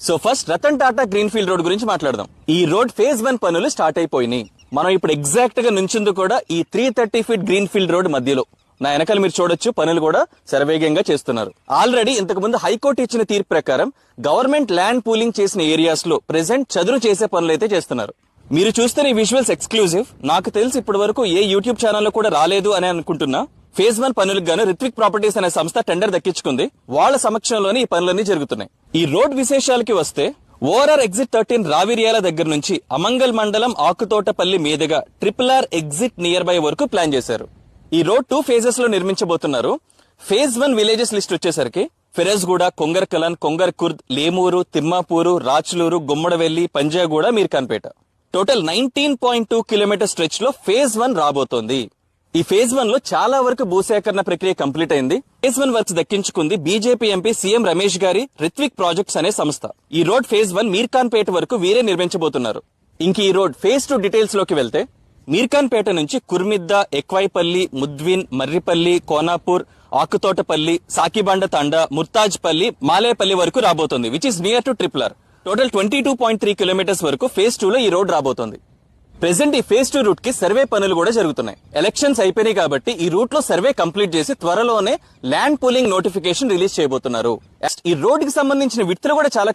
So first Ratan Tata greenfield road గురించి మాట్లాడదాం. ఈ రోడ్ ఫేజ్ 1 పనులు స్టార్ట్ అయిపోయినాయి. మనం ఇప్పుడు ఎగ్జాక్ట్ గా నుంచింది కూడా ఈ 330 ఫీట్ గ్రీన్ఫీల్డ్ రోడ్ మధ్యలో. నా వెనకాల మీరు చూడొచ్చు, పనులు కూడా శరవేగంగా చేస్తున్నారు. ఆల్రెడీ ఇంతకు ముందు హైకోర్టు ఇచ్చిన తీర్పు ప్రకారం గవర్నమెంట్ ల్యాండ్ పూలింగ్ చేసిన ఏరియాస్ లో ప్రెసెంట్ చదురు చేసే పనులు అయితే చేస్తున్నారు. మీరు చూస్తున్న ఈ విజువల్స్ ఎక్స్క్లూజివ్. నాకు తెలిసి ఇప్పటి వరకు ఏ యూట్యూబ్ ఛానల్లో కూడా రాలేదు అని అనుకుంటున్నా. ఫేజ్ 1 పనులకు గాను రిత్విక్ ప్రాపర్టీస్ అనే సంస్థ టెండర్ దక్కించుకుంది. వాళ్ళ సమక్షంలోనే ఈ పనులన్నీ జరుగుతున్నాయి. ఈ రోడ్ విశేషాలకి వస్తే, ఓఆర్ఆర్ ఎగ్జిట్ 13 రావిర్యాల దగ్గర నుంచి అమంగల్ మండలం ఆకుతోటపల్లి మీదుగా RRR ఎగ్జిట్ నియర్ బై వరకు ప్లాన్ చేశారు. ఈ రోడ్ 2 ఫేజెస్ లో నిర్మించబోతున్నారు. ఫేజ్ 1 విలేజెస్ లిస్ట్ వచ్చేసరికి Firozguda, Kongarkalan, Kongarkurd, Lemuru, Thimmapur, Rachuluru, Gummadavelli, Panjaguda, Meerkhanpet. Total 19.2 kilometre stretch లో ఫేజ్ 1 రాబోతోంది. ఈ ఫేజ్ 1 లో చాలా వరకు భూసేకరణ ప్రక్రియ కంప్లీట్ అయింది. ఫేజ్ 1 వర్క్స్ దక్కించుకుంది బీజేపీ ఎంపీ సీఎం రమేష్ గారి రిత్విక్ ప్రాజెక్ట్స్ అనే సంస్థ. ఈ రోడ్ ఫేజ్ 1 మీర్ఖాన్పేట వరకు వీరే నిర్మించబోతున్నారు. ఇంక ఈ రోడ్ ఫేజ్ 2 డీటెయిల్స్ లోకి వెళ్తే, మీర్ఖాన్పేట నుంచి కుర్మిద్ద, ఎక్వైపల్లి, ముద్విన్, మర్రిపల్లి, కోనాపూర్, ఆకుతోటపల్లి, సాకిబండ తండా, ముర్తాజ్పల్లి, మాలేపల్లి వరకు రాబోతోంది, which is near to RRR. Total 22.3 kilometres వరకు ఫేజ్ 2 లో ఈ రోడ్ రాబోతోంది. ప్రెసెంట్ ఈ ఫేజ్ 2 రూట్ కి సర్వే పనులు కూడా జరుగుతున్నాయి. ఎలక్షన్స్ అయిపోయినాయి కాబట్టి ఈ రూట్ లో సర్వే కంప్లీట్ చేసి త్వరలోనే ల్యాండ్ పూలింగ్ నోటిఫికేషన్ రిలీజ్ చేయబోతున్నారు. ఈ రోడ్ కి సంబంధించిన విడతలు కూడా చాలా